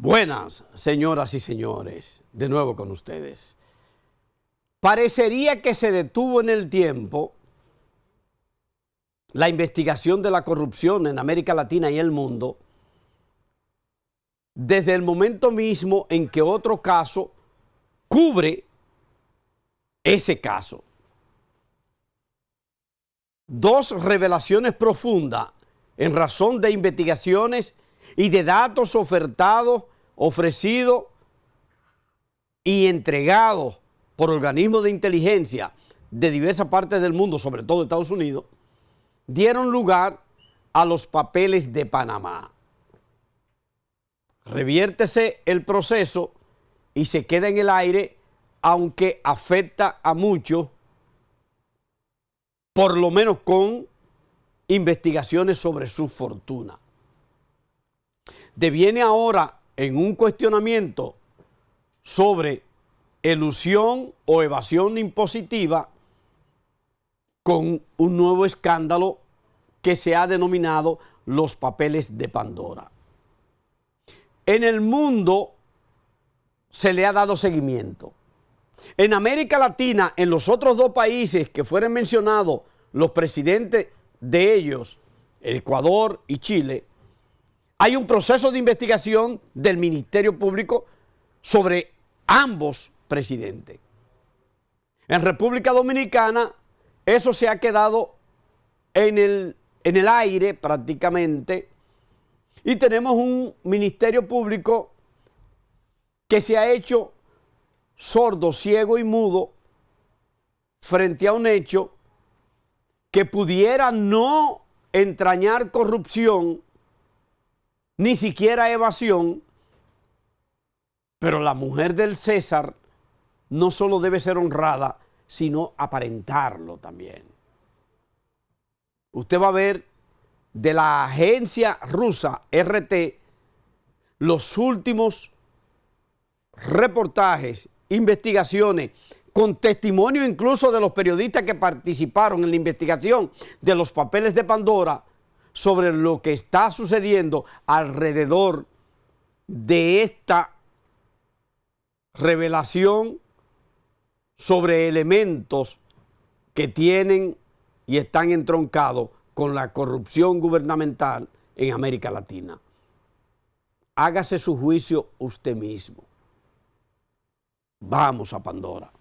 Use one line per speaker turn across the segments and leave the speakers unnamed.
Buenas, señoras y señores, de nuevo con ustedes. Parecería que se detuvo en el tiempo la investigación de la corrupción en América Latina y el mundo desde el momento mismo en que otro caso cubre ese caso. Dos revelaciones profundas en razón de investigaciones y de datos ofertados, ofrecidos y entregados por organismos de inteligencia de diversas partes del mundo, sobre todo Estados Unidos, dieron lugar a los papeles de Panamá. Reviértese el proceso y se queda en el aire, aunque afecta a muchos, por lo menos con investigaciones sobre su fortuna. Deviene ahora en un cuestionamiento sobre elusión o evasión impositiva con un nuevo escándalo que se ha denominado los papeles de Pandora. En el mundo se le ha dado seguimiento. En América Latina, en los otros dos países que fueron mencionados, los presidentes de ellos, Ecuador y Chile, hay un proceso de investigación del Ministerio Público sobre ambos presidentes. En República Dominicana, eso se ha quedado en el aire prácticamente, y tenemos un Ministerio Público que se ha hecho sordo, ciego y mudo frente a un hecho que pudiera no entrañar corrupción, ni siquiera evasión, pero la mujer del César no solo debe ser honrada, sino aparentarlo también. Usted va a ver de la agencia rusa RT los últimos reportajes, investigaciones, con testimonio incluso de los periodistas que participaron en la investigación de los papeles de Pandora, sobre lo que está sucediendo alrededor de esta revelación sobre elementos que tienen y están entroncados con la corrupción gubernamental en América Latina. Hágase su juicio usted mismo. Vamos a Pandora.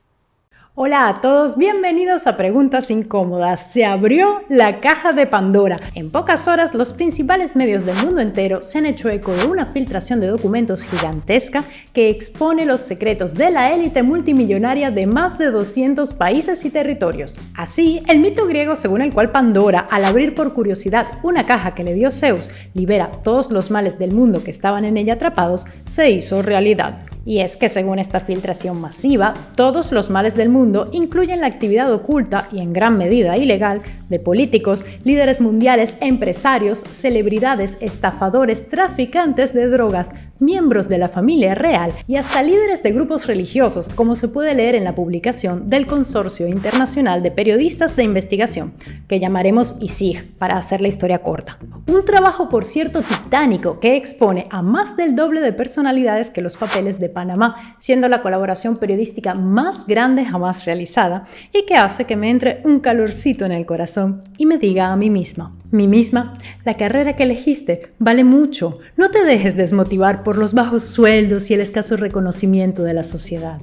Hola a todos, bienvenidos a Preguntas Incómodas. Se abrió la caja de Pandora. En pocas horas, los principales medios del mundo entero se han hecho eco de una filtración de documentos gigantesca que expone los secretos de la élite multimillonaria de más de 200 países y territorios. Así, el mito griego según el cual Pandora, al abrir por curiosidad una caja que le dio Zeus, libera todos los males del mundo que estaban en ella atrapados, se hizo realidad. Y es que según esta filtración masiva, todos los males del mundo incluyen la actividad oculta y en gran medida ilegal de políticos, líderes mundiales, empresarios, celebridades, estafadores, traficantes de drogas, miembros de la familia real y hasta líderes de grupos religiosos, como se puede leer en la publicación del Consorcio Internacional de Periodistas de Investigación, que llamaremos ISIG para hacer la historia corta. Un trabajo, por cierto, titánico que expone a más del doble de personalidades que los papeles de Panamá, siendo la colaboración periodística más grande jamás realizada y que hace que me entre un calorcito en el corazón y me diga a mí misma, la carrera que elegiste vale mucho, no te dejes desmotivar por los bajos sueldos y el escaso reconocimiento de la sociedad.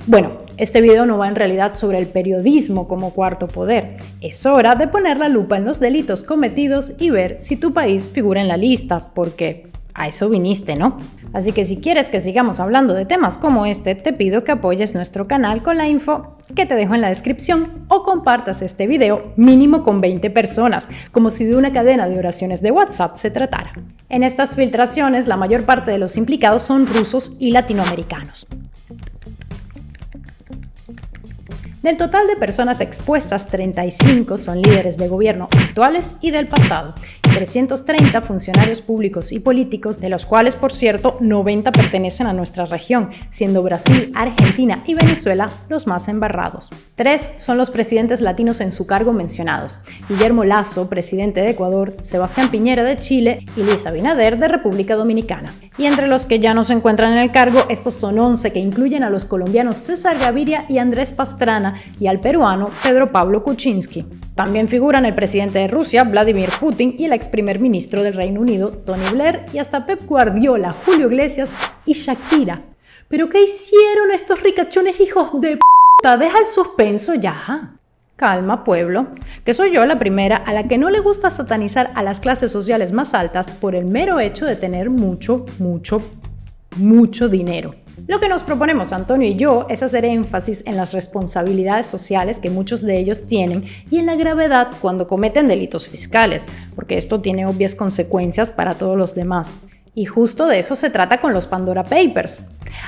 Bueno, este video no va en realidad sobre el periodismo como cuarto poder. Es hora de poner la lupa en los delitos cometidos y ver si tu país figura en la lista, porque a eso viniste, ¿no? Así que si quieres que sigamos hablando de temas como este, te pido que apoyes nuestro canal con la info que te dejo en la descripción o compartas este video mínimo con 20 personas, como si de una cadena de oraciones de WhatsApp se tratara. En estas filtraciones, la mayor parte de los implicados son rusos y latinoamericanos. Del total de personas expuestas, 35 son líderes de gobierno actuales y del pasado, 330 funcionarios públicos y políticos, de los cuales, por cierto, 90 pertenecen a nuestra región, siendo Brasil, Argentina y Venezuela los más embarrados. 3 son los presidentes latinos en su cargo mencionados: Guillermo Lasso, presidente de Ecuador, Sebastián Piñera de Chile y Luis Abinader de República Dominicana. Y entre los que ya no se encuentran en el cargo, estos son 11 que incluyen a los colombianos César Gaviria y Andrés Pastrana y al peruano Pedro Pablo Kuczynski. También figuran el presidente de Rusia, Vladimir Putin, y el ex primer ministro del Reino Unido, Tony Blair, y hasta Pep Guardiola, Julio Iglesias y Shakira. ¿Pero qué hicieron estos ricachones hijos de p***? Deja el suspenso ya. Calma, pueblo, que soy yo la primera a la que no le gusta satanizar a las clases sociales más altas por el mero hecho de tener mucho dinero. Lo que nos proponemos Antonio y yo es hacer énfasis en las responsabilidades sociales que muchos de ellos tienen y en la gravedad cuando cometen delitos fiscales, porque esto tiene obvias consecuencias para todos los demás. Y justo de eso se trata con los Pandora Papers.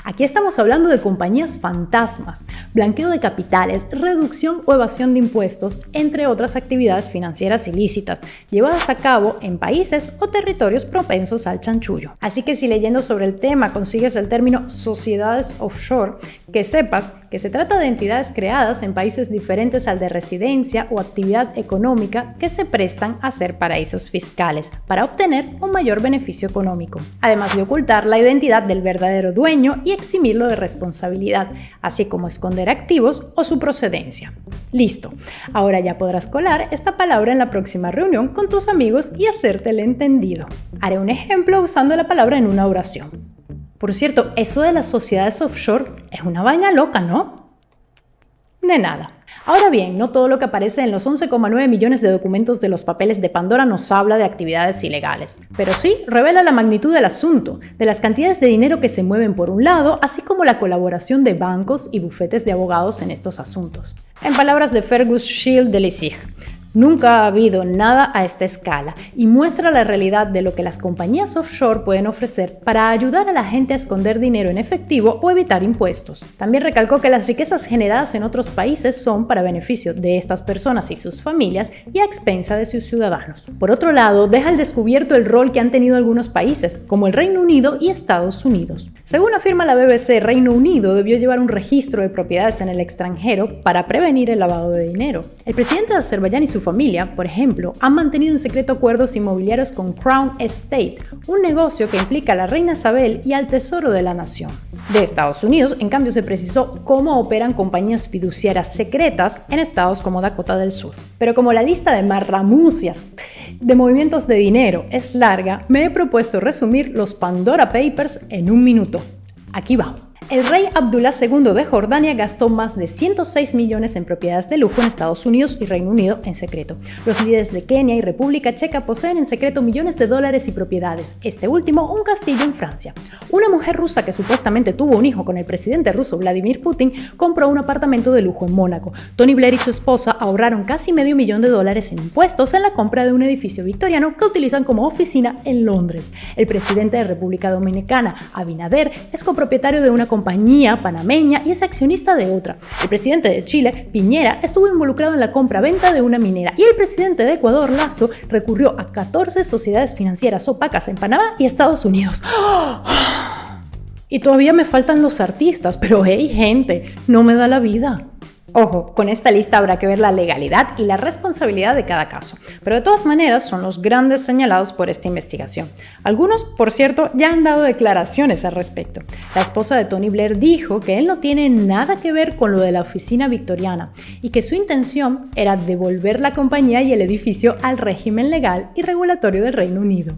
Aquí estamos hablando de compañías fantasmas, blanqueo de capitales, reducción o evasión de impuestos, entre otras actividades financieras ilícitas, llevadas a cabo en países o territorios propensos al chanchullo. Así que si leyendo sobre el tema consigues el término sociedades offshore, que sepas que se trata de entidades creadas en países diferentes al de residencia o actividad económica que se prestan a ser paraísos fiscales para obtener un mayor beneficio económico, además de ocultar la identidad del verdadero dueño y eximirlo de responsabilidad, así como esconder activos o su procedencia. Listo, ahora ya podrás colar esta palabra en la próxima reunión con tus amigos y hacértele entendido. Haré un ejemplo usando la palabra en una oración. Por cierto, eso de las sociedades offshore es una vaina loca, ¿no? De nada. Ahora bien, no todo lo que aparece en los 11,9 millones de documentos de los papeles de Pandora nos habla de actividades ilegales, pero sí revela la magnitud del asunto, de las cantidades de dinero que se mueven por un lado, así como la colaboración de bancos y bufetes de abogados en estos asuntos. En palabras de Fergus Shield de Leipzig, nunca ha habido nada a esta escala y muestra la realidad de lo que las compañías offshore pueden ofrecer para ayudar a la gente a esconder dinero en efectivo o evitar impuestos. También recalcó que las riquezas generadas en otros países son para beneficio de estas personas y sus familias y a expensa de sus ciudadanos. Por otro lado, deja al descubierto el rol que han tenido algunos países, como el Reino Unido y Estados Unidos. Según afirma la BBC, Reino Unido debió llevar un registro de propiedades en el extranjero para prevenir el lavado de dinero. El presidente de Azerbaiyán y su familia, por ejemplo, han mantenido en secreto acuerdos inmobiliarios con Crown Estate, un negocio que implica a la reina Isabel y al Tesoro de la Nación. De Estados Unidos, en cambio, se precisó cómo operan compañías fiduciarias secretas en estados como Dakota del Sur. Pero como la lista de marramucias de movimientos de dinero es larga, me he propuesto resumir los Pandora Papers en un minuto. Aquí va. El rey Abdullah II de Jordania gastó más de 106 millones en propiedades de lujo en Estados Unidos y Reino Unido en secreto. Los líderes de Kenia y República Checa poseen en secreto millones de dólares y propiedades, este último un castillo en Francia. Una mujer rusa que supuestamente tuvo un hijo con el presidente ruso Vladimir Putin compró un apartamento de lujo en Mónaco. Tony Blair y su esposa ahorraron casi $500,000 en impuestos en la compra de un edificio victoriano que utilizan como oficina en Londres. El presidente de República Dominicana, Abinader, es copropietario de una compañía panameña y es accionista de otra. El presidente de Chile, Piñera, estuvo involucrado en la compra-venta de una minera y el presidente de Ecuador, Lasso, recurrió a 14 sociedades financieras opacas en Panamá y Estados Unidos. Y todavía me faltan los artistas, pero hey, gente, no me da la vida. Ojo, con esta lista habrá que ver la legalidad y la responsabilidad de cada caso, pero de todas maneras son los grandes señalados por esta investigación. Algunos, por cierto, ya han dado declaraciones al respecto. La esposa de Tony Blair dijo que él no tiene nada que ver con lo de la oficina victoriana y que su intención era devolver la compañía y el edificio al régimen legal y regulatorio del Reino Unido.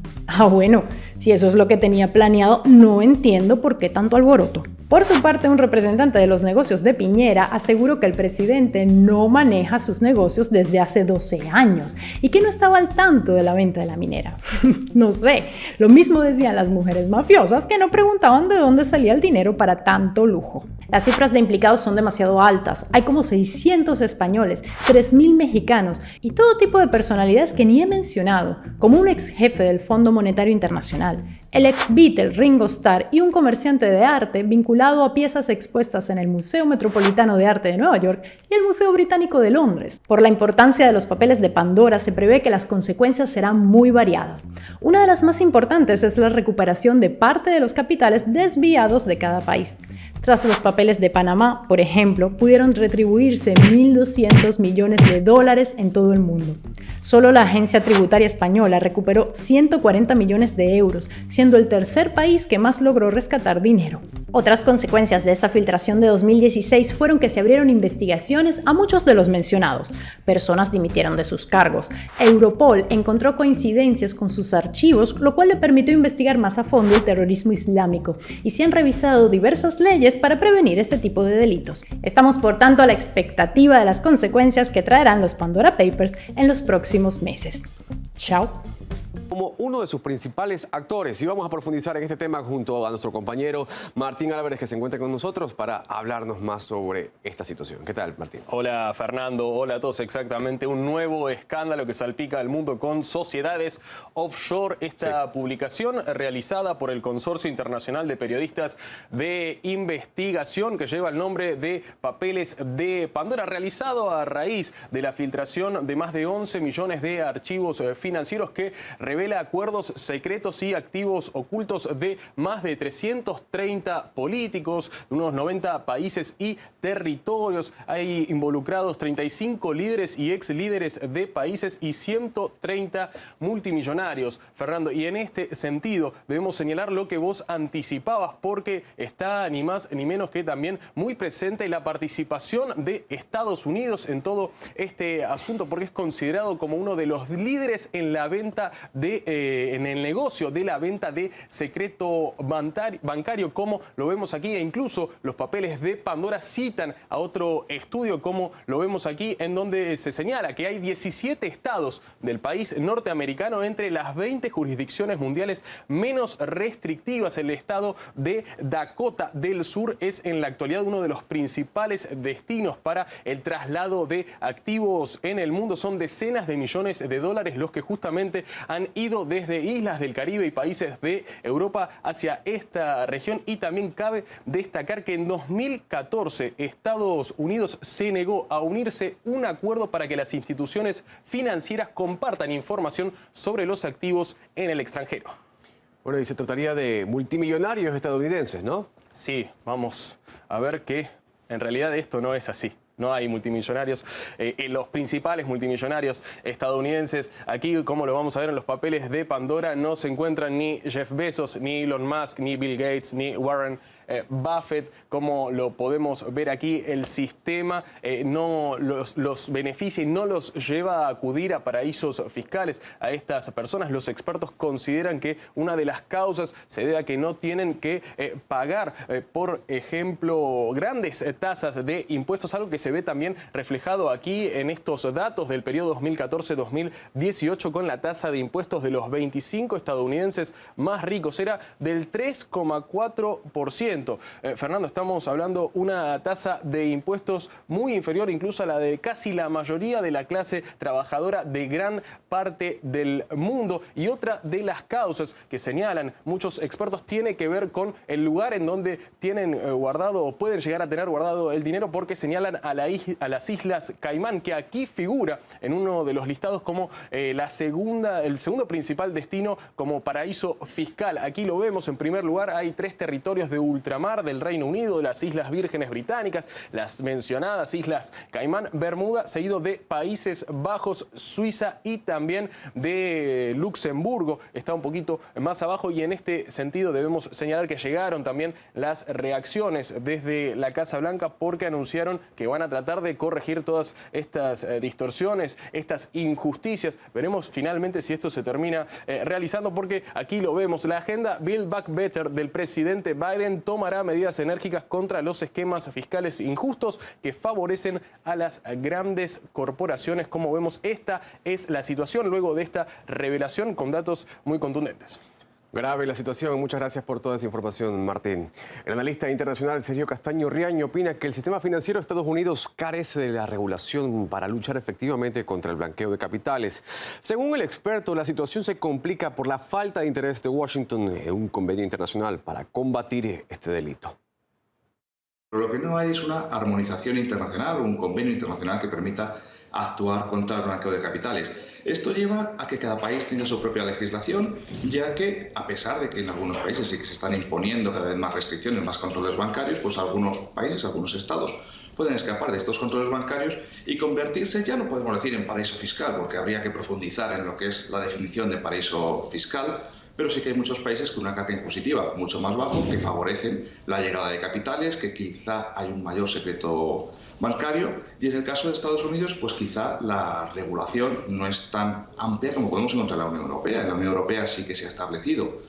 Bueno, si eso es lo que tenía planeado, no entiendo por qué tanto alboroto. Por su parte, un representante de los negocios de Piñera aseguró que el presidente no maneja sus negocios desde hace 12 años y que no estaba al tanto de la venta de la minera. No sé, lo mismo decían las mujeres mafiosas que no preguntaban de dónde salía el dinero para tanto lujo. Las cifras de implicados son demasiado altas. Hay como 600 españoles, 3.000 mexicanos y todo tipo de personalidades que ni he mencionado, como un ex jefe del Fondo Monetario Internacional, el ex Beatle Ringo Starr y un comerciante de arte vinculado a piezas expuestas en el Museo Metropolitano de Arte de Nueva York y el Museo Británico de Londres. Por la importancia de los papeles de Pandora, se prevé que las consecuencias serán muy variadas. Una de las más importantes es la recuperación de parte de los capitales desviados de cada país. Tras los papeles de Panamá, por ejemplo, pudieron retribuirse 1.200 millones de dólares en todo el mundo. Solo la Agencia Tributaria Española recuperó 140 millones de euros, siendo el tercer país que más logró rescatar dinero. Otras consecuencias de esa filtración de 2016 fueron que se abrieron investigaciones a muchos de los mencionados. Personas dimitieron de sus cargos. Europol encontró coincidencias con sus archivos, lo cual le permitió investigar más a fondo el terrorismo islámico, y se han revisado diversas leyes para prevenir este tipo de delitos. Estamos, por tanto, a la expectativa de las consecuencias que traerán los Pandora Papers en los próximos meses. Chao.
Como uno de sus principales actores, y vamos a profundizar en este tema junto a nuestro compañero Martín Álvarez, que se encuentra con nosotros para hablarnos más sobre esta situación. ¿Qué tal, Martín?
Hola, Fernando. Hola a todos. Exactamente, un nuevo escándalo que salpica al mundo con sociedades offshore. Esta publicación realizada por el Consorcio Internacional de Periodistas de Investigación, que lleva el nombre de Papeles de Pandora, realizado a raíz de la filtración de más de 11 millones de archivos financieros que revela acuerdos secretos y activos ocultos de más de 330 políticos, de unos 90 países y territorios. Hay involucrados 35 líderes y ex líderes de países y 130 multimillonarios. Fernando, y en este sentido debemos señalar lo que vos anticipabas, porque está ni más ni menos que también muy presente la participación de Estados Unidos en todo este asunto, porque es considerado como uno de los líderes en la venta en el negocio de la venta de secreto bancario, como lo vemos aquí, e incluso los papeles de Pandora citan a otro estudio, como lo vemos aquí, en donde se señala que hay 17 estados del país norteamericano entre las 20 jurisdicciones mundiales menos restrictivas. El estado de Dakota del Sur es en la actualidad uno de los principales destinos para el traslado de activos en el mundo. Son decenas de millones de dólares los que justamente han ido desde islas del Caribe y países de Europa hacia esta región. Y también cabe destacar que en 2014 Estados Unidos se negó a unirse un acuerdo para que las instituciones financieras compartan información sobre los activos en el extranjero.
Bueno, y se trataría de multimillonarios estadounidenses, ¿no?
Sí, vamos a ver que en realidad esto no es así. No hay multimillonarios. Los principales multimillonarios estadounidenses, aquí, como lo vamos a ver en los papeles de Pandora, no se encuentran ni Jeff Bezos, ni Elon Musk, ni Bill Gates, ni Warren Buffett. Como lo podemos ver aquí, el sistema no los beneficia y no los lleva a acudir a paraísos fiscales a estas personas. Los expertos consideran que una de las causas se debe a que no tienen que pagar, por ejemplo, grandes tasas de impuestos, algo que se ve también reflejado aquí en estos datos del periodo 2014-2018, con la tasa de impuestos de los 25 estadounidenses más ricos era del 3,4%. Fernando, estamos hablando de una tasa de impuestos muy inferior incluso a la de casi la mayoría de la clase trabajadora de gran parte del mundo. Y otra de las causas que señalan muchos expertos tiene que ver con el lugar en donde tienen guardado o pueden llegar a tener guardado el dinero, porque señalan a las Islas Caimán, que aquí figura en uno de los listados como el segundo principal destino como paraíso fiscal. Aquí lo vemos. En primer lugar, hay 3 territorios de ultramar del Reino Unido, de las Islas Vírgenes Británicas, las mencionadas Islas Caimán, Bermuda, seguido de Países Bajos, Suiza y también de Luxemburgo. Está un poquito más abajo, y en este sentido debemos señalar que llegaron también las reacciones desde la Casa Blanca, porque anunciaron que van a tratar de corregir todas estas distorsiones, estas injusticias. Veremos finalmente si esto se termina realizando, porque aquí lo vemos. La agenda Build Back Better del presidente Biden tomará medidas enérgicas contra los esquemas fiscales injustos que favorecen a las grandes corporaciones. Como vemos, esta es la situación luego de esta revelación con datos muy contundentes.
Grave la situación. Muchas gracias por toda esa información, Martín. El analista internacional Sergio Castaño Riaño opina que el sistema financiero de Estados Unidos carece de la regulación para luchar efectivamente contra el blanqueo de capitales. Según el experto, la situación se complica por la falta de interés de Washington en un convenio internacional para combatir este delito.
Pero lo que no hay es una armonización internacional o un convenio internacional que permita actuar contra el blanqueo de capitales. Esto lleva a que cada país tenga su propia legislación, ya que, a pesar de que en algunos países sí que se están imponiendo cada vez más restricciones, más controles bancarios, pues algunos países, algunos estados pueden escapar de estos controles bancarios y convertirse, ya no podemos decir en paraíso fiscal, porque habría que profundizar en lo que es la definición de paraíso fiscal, pero sí que hay muchos países con una carga impositiva mucho más bajo que favorecen la llegada de capitales, que quizá hay un mayor secreto bancario, y en el caso de Estados Unidos, pues quizá la regulación no es tan amplia como podemos encontrar en la Unión Europea. En la Unión Europea sí que se ha establecido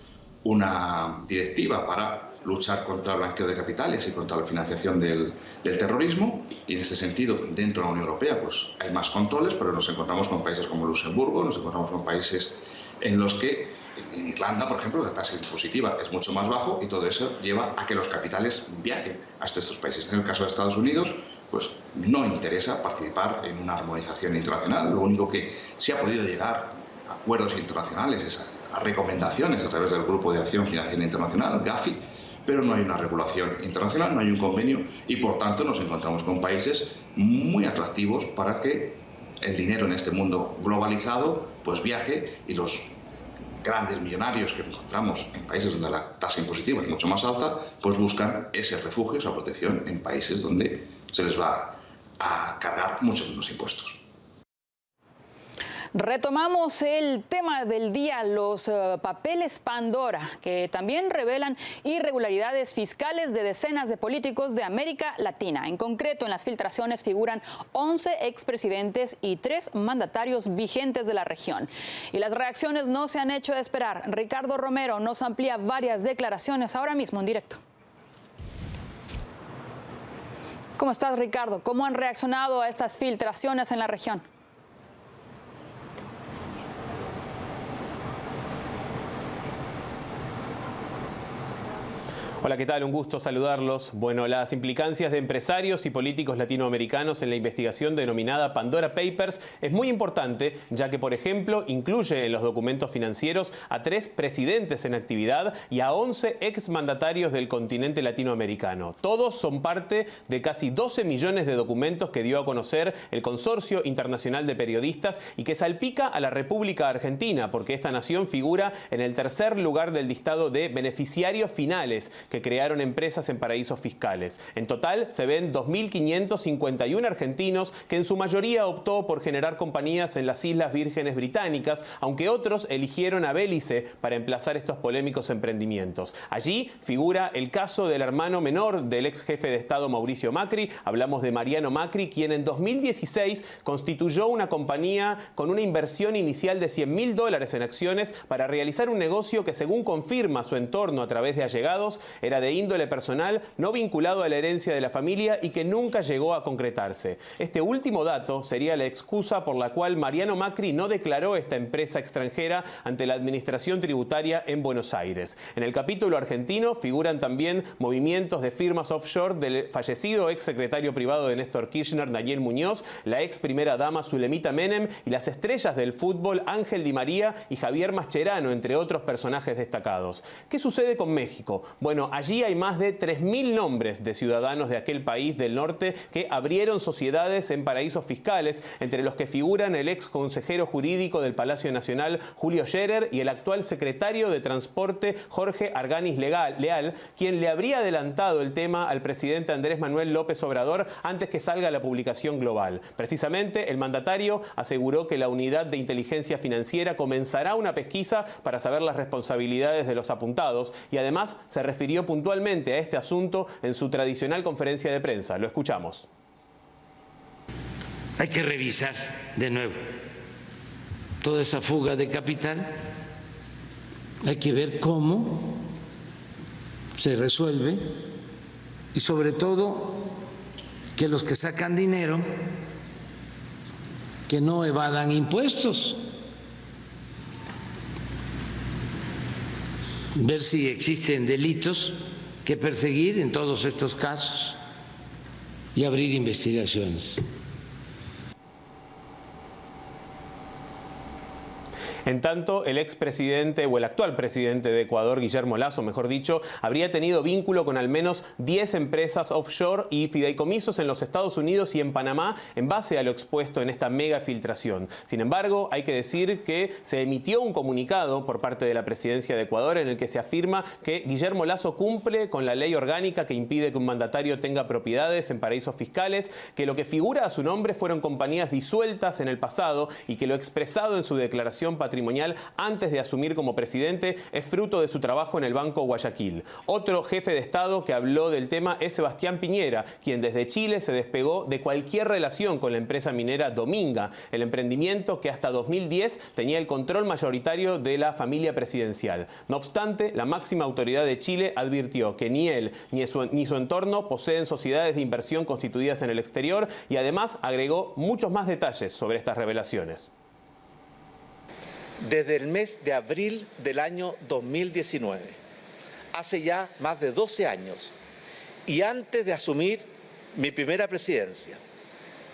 una directiva para luchar contra el blanqueo de capitales y contra la financiación del terrorismo, y en este sentido, dentro de la Unión Europea, pues hay más controles, pero nos encontramos con países como Luxemburgo, nos encontramos con países en los que en Irlanda, por ejemplo, la tasa impositiva es mucho más bajo y todo eso lleva a que los capitales viajen hasta estos países. En el caso de Estados Unidos, pues no interesa participar en una armonización internacional. Lo único que se ha podido llegar a acuerdos internacionales es a recomendaciones a través del Grupo de Acción Financiera Internacional, GAFI, pero no hay una regulación internacional, no hay un convenio y, por tanto, nos encontramos con países muy atractivos para que el dinero en este mundo globalizado pues viaje, y los grandes millonarios que encontramos en países donde la tasa impositiva es mucho más alta, pues buscan ese refugio, esa protección en países donde se les va a cargar muchos menos impuestos.
Retomamos el tema del día, los papeles Pandora, que también revelan irregularidades fiscales de decenas de políticos de América Latina. En concreto, en las filtraciones figuran 11 expresidentes y 3 mandatarios vigentes de la región. Y las reacciones no se han hecho de esperar. Ricardo Romero nos amplía varias declaraciones ahora mismo en directo. ¿Cómo estás, Ricardo? ¿Cómo han reaccionado a estas filtraciones en la región?
Hola, ¿qué tal? Un gusto saludarlos. Bueno, las implicancias de empresarios y políticos latinoamericanos en la investigación denominada Pandora Papers es muy importante, ya que, por ejemplo, incluye en los documentos financieros a 3 presidentes en actividad y a 11 exmandatarios del continente latinoamericano. Todos son parte de casi 12 millones de documentos que dio a conocer el Consorcio Internacional de Periodistas y que salpica a la República Argentina, porque esta nación figura en el tercer lugar del listado de beneficiarios finales que crearon empresas en paraísos fiscales. En total se ven 2.551 argentinos, que en su mayoría optó por generar compañías en las Islas Vírgenes Británicas, aunque otros eligieron a Belice para emplazar estos polémicos emprendimientos. Allí figura el caso del hermano menor del ex jefe de Estado Mauricio Macri. Hablamos de Mariano Macri, quien en 2016 constituyó una compañía con una inversión inicial de $100.000 en acciones para realizar un negocio que, según confirma su entorno a través de allegados, era de índole personal, no vinculado a la herencia de la familia y que nunca llegó a concretarse. Este último dato sería la excusa por la cual Mariano Macri no declaró esta empresa extranjera ante la administración tributaria en Buenos Aires. En el capítulo argentino figuran también movimientos de firmas offshore del fallecido ex secretario privado de Néstor Kirchner, Nayel Muñoz, la ex primera dama Zulemita Menem y las estrellas del fútbol Ángel Di María y Javier Mascherano, entre otros personajes destacados. ¿Qué sucede con México? Bueno, allí hay más de 3.000 nombres de ciudadanos de aquel país del norte que abrieron sociedades en paraísos fiscales, entre los que figuran el ex consejero jurídico del Palacio Nacional, Julio Scherer, y el actual secretario de Transporte, Jorge Arganis Leal, quien le habría adelantado el tema al presidente Andrés Manuel López Obrador antes que salga la publicación global. Precisamente, el mandatario aseguró que la Unidad de Inteligencia Financiera comenzará una pesquisa para saber las responsabilidades de los apuntados y además se refirió puntualmente a este asunto en su tradicional conferencia de prensa. Lo escuchamos.
Hay que revisar de nuevo toda esa fuga de capital. Hay que ver cómo se resuelve y, sobre todo, que los que sacan dinero que no evadan impuestos. ver si existen delitos que perseguir en todos estos casos y abrir investigaciones.
En tanto, el expresidente o el actual presidente de Ecuador, Guillermo Lasso, mejor dicho, habría tenido vínculo con al menos 10 empresas offshore y fideicomisos en los Estados Unidos y en Panamá en base a lo expuesto en esta mega filtración. Sin embargo, hay que decir que se emitió un comunicado por parte de la presidencia de Ecuador en el que se afirma que Guillermo Lasso cumple con la ley orgánica que impide que un mandatario tenga propiedades en paraísos fiscales, que lo que figura a su nombre fueron compañías disueltas en el pasado y que lo expresado en su declaración patrimonial antes de asumir como presidente es fruto de su trabajo en el Banco Guayaquil. Otro jefe de Estado que habló del tema es Sebastián Piñera, quien desde Chile se despegó de cualquier relación con la empresa minera Dominga, el emprendimiento que hasta 2010 tenía el control mayoritario de la familia presidencial. No obstante, la máxima autoridad de Chile advirtió que ni él ni su entorno poseen sociedades de inversión constituidas en el exterior y además agregó muchos más detalles sobre estas revelaciones.
Desde el mes de abril del año 2019, hace ya más de 12 años, y antes de asumir mi primera presidencia,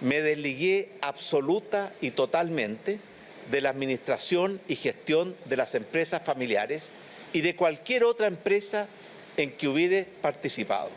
me desligué absoluta y totalmente de la administración y gestión de las empresas familiares y de cualquier otra empresa en que hubiere participado.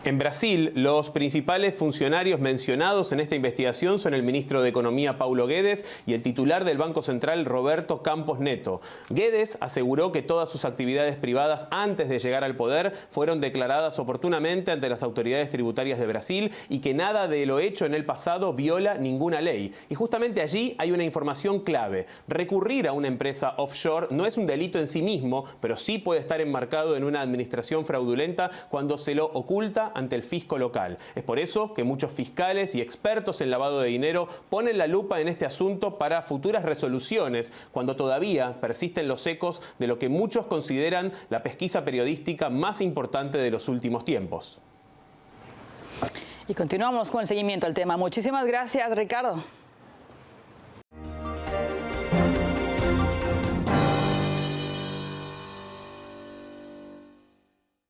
En Brasil, los principales funcionarios mencionados en esta investigación son el ministro de Economía, Paulo Guedes, y el titular del Banco Central, Roberto Campos Neto. Guedes aseguró que todas sus actividades privadas antes de llegar al poder fueron declaradas oportunamente ante las autoridades tributarias de Brasil y que nada de lo hecho en el pasado viola ninguna ley. Y justamente allí hay una información clave. Recurrir a una empresa offshore no es un delito en sí mismo, pero sí puede estar enmarcado en una administración fraudulenta cuando se lo oculta ante el fisco local. Es por eso que muchos fiscales y expertos en lavado de dinero ponen la lupa en este asunto para futuras resoluciones, cuando todavía persisten los ecos de lo que muchos consideran la pesquisa periodística más importante de los últimos tiempos.
Y continuamos con el seguimiento al tema. Muchísimas gracias, Ricardo.